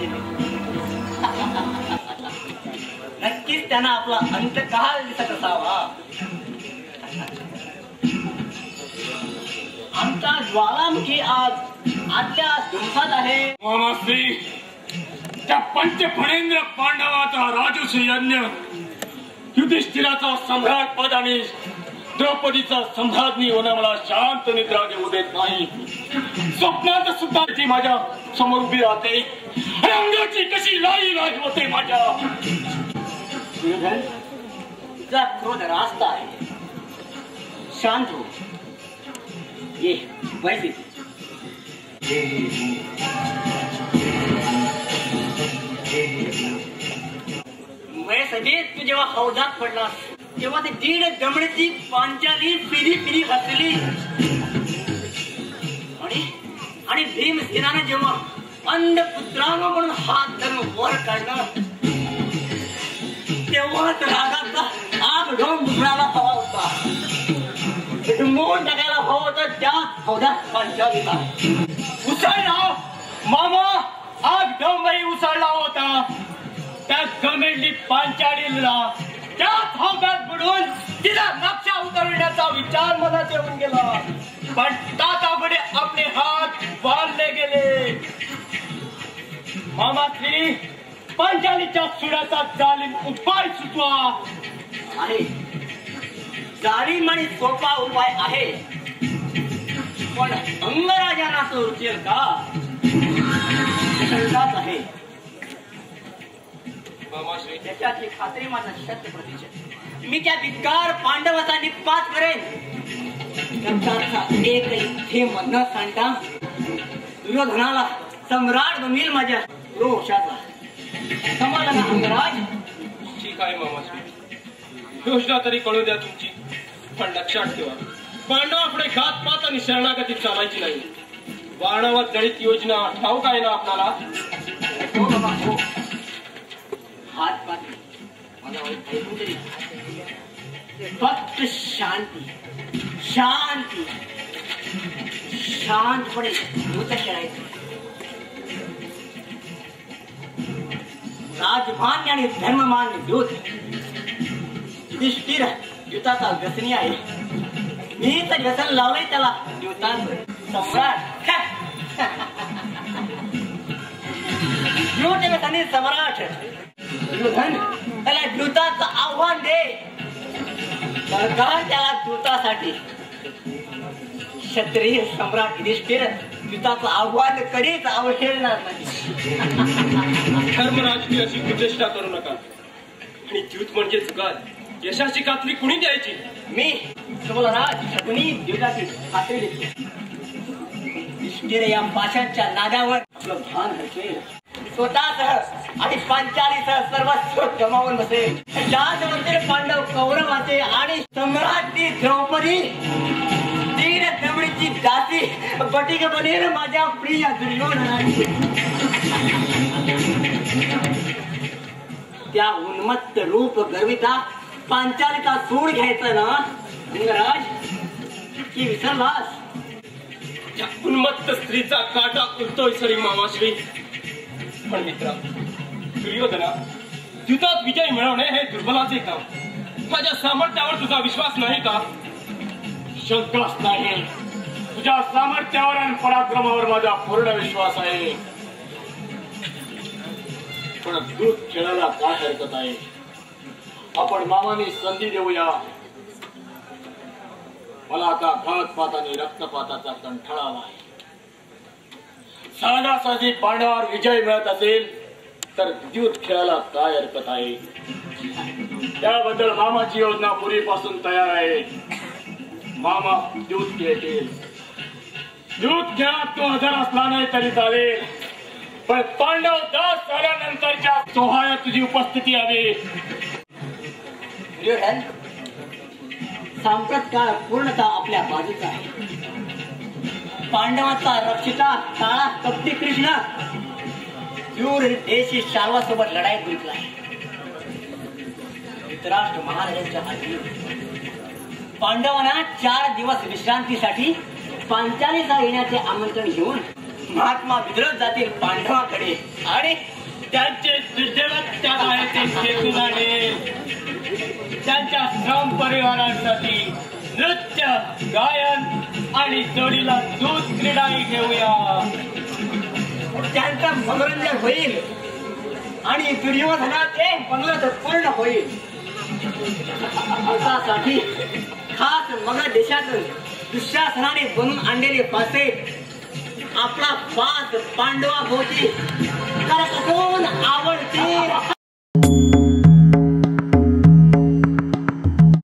दिले. नक्कीच त्यांना आपला अंतकाल दिसत असावा. आमचा ज्वालामुखी आज आजच्या दिवसात आहे. मामाश्री, त्या पंचफणेंद्र पांडवाचा राजूशी यज्ञ, युधिष्ठिराचा सम्राट पद आणि द्रौपदीचा सम्राज्ञी होणं मला शांत निद्रा घेऊ देत नाही. स्वप्नात सुद्धा ती माझ्या समोर उभी राहते. अंगाची कशी लाई लाई होते माझ्या. तुझा क्रोध रास्त आहे. शांत हो. ये बैठ. तू जेव्हा हौदात पडलास तेव्हा ते दीड दमडीची पांचाली पिरी पिरी हसली. आणि भीमसेनाने जेव्हा अंध पुत्रांग म्हणून हात धरून वर काढला तेव्हाच रागाचा आग ढोंग दुसऱ्याला हवा होता. मोड टाकायला हवा होता त्या हौदात पांचालीला. उसळला मामा, आग डोंबाई उसळला होता. त्या गमेंडी पांचालीला त्याच हौदात बुडून तिला नक्षा उतरविण्याचा विचार मनात येऊन गेला. पण तातापुढे आपले हात बांधले गेले. मामाश्री, पांचालीच्या सुडाचा जालिम उपाय सुचवा. आहे जालिम आणि सोपा उपाय आहे, पण अंगराजांना तो रुचेल का? शंकाच आहे. त्याच्याची खात्री माझा शत प्रतिशत. मी त्या भिकार पांडवाचा निपात करेन. एकही थेंब न सांडता दुर्योधनाला सम्राट बनवील माझ्या रोषाचा. समजला ना अंगराज? ठीक आहे मामाश्री, योजना तरी कळू द्या तुमची. पण लक्षात ठेवा, पांडवापुढे घातपात आणि शरणागती चालायची नाही. बाणावर जळीत योजना ठाऊक आहे ना आपल्याला? हो बाबा, हो. हातपात मला ऐकून तरी. फक्त शांती शांती शांतपणे भूत खेळायचं. राजमान्य आणि धर्ममान्य दूत युधिष्ठिर युद्धाचा व्यसनी आहे. मी तर व्यसन लावलंय त्याला युद्धाचं सम्राट. युद्ध सम्राट दुर्योधन, त्याला द्यूताचं आव्हान दे. त्याला द्यूतासाठी क्षत्रिय सम्राट युधिष्ठिर द्यूताचं आव्हान कधीच अवहेळणार नाही. धर्मराजची अशी कुचेष्टा करू नका. आणि द्यूत म्हणजे जुगार. यशाची खात्री कुणी द्यायची? मी सुबलराज शकुनी द्यूताची खात्री देतो. युधिष्ठिर या पाशांच्या नादावर आपलं भान हरवेल. स्वतःसह आणि पांचालीसह सर्वस्व गमावून बसेल. त्याचमध्ये पांडव कौरवाचे आणि सम्राटी द्रौपदी तीन दमडीची दासी बटीक बनेल माझ्या प्रिय दुर्योधनाची. त्या उन्मत्त रूप गर्विता पांचालीचा सूड घ्यायचा ना अंगराज, की विसरलास? त्या उन्मत्त स्त्रीचा काटा उलतोय सरी मामाश्री. पण मित्रा दुर्योधना, युद्धात विजय मिळवणे हे दुर्बलाचे काम. माझ्या सामर्थ्यावर तुझा विश्वास नाही का? शंकाच नाही. तुझ्या सामर्थ्यावर आणि पराक्रमावर माझा पूर्ण विश्वास आहे. पण दूध खेळायला काय हरकत आहे? आपण मामाने संधी देऊया. मला आता घातपात आणि रक्तपाताचा कंटाळा आहे. साधासाधी पांडवावर विजय मिळत असेल तर द्यूत खेळायला काय हरकत आहे? त्याबद्दल मामाची योजना पूर्वीपासून तयार आहे. मामा द्यूत खेळतील. द्यूत खेळात तो हजर असला नाही तरी चालेल, पण पांडव 10 झाल्यानंतरच्या सोहळ्यात तुझी उपस्थिती हवी. सांप्रत काळ पूर्णतः आपल्या बाजूचा आहे. पांडवाचा रक्षिता काळा कपटी कृष्ण दूर देशी शाल्वासोबत लढाईत गुंतला. धृतराष्ट्र महाराजांच्या हाती पांडवांना 4 दिवस विश्रांतीसाठी पांचालीचा येण्याचे आमंत्रण घेऊन महात्मा विदळत जातील पांडवाकडे आणि त्यांचे दुर्दैवत्या आहे ते खेचून आणेल. त्यांच्या श्रम परिवारांसाठी नृत्य, गायन आणि जोडीला दूध क्रीडाही घेऊया. त्यांचं मनोरंजन होईल आणि दुर्योधनाचे मंगल पूर्ण होईल. त्यासाठी खास मगध देशातून दुःशासनाने बनवून आणलेले पासे आपला पाच पांडवा भोवती करकटून आवडतील.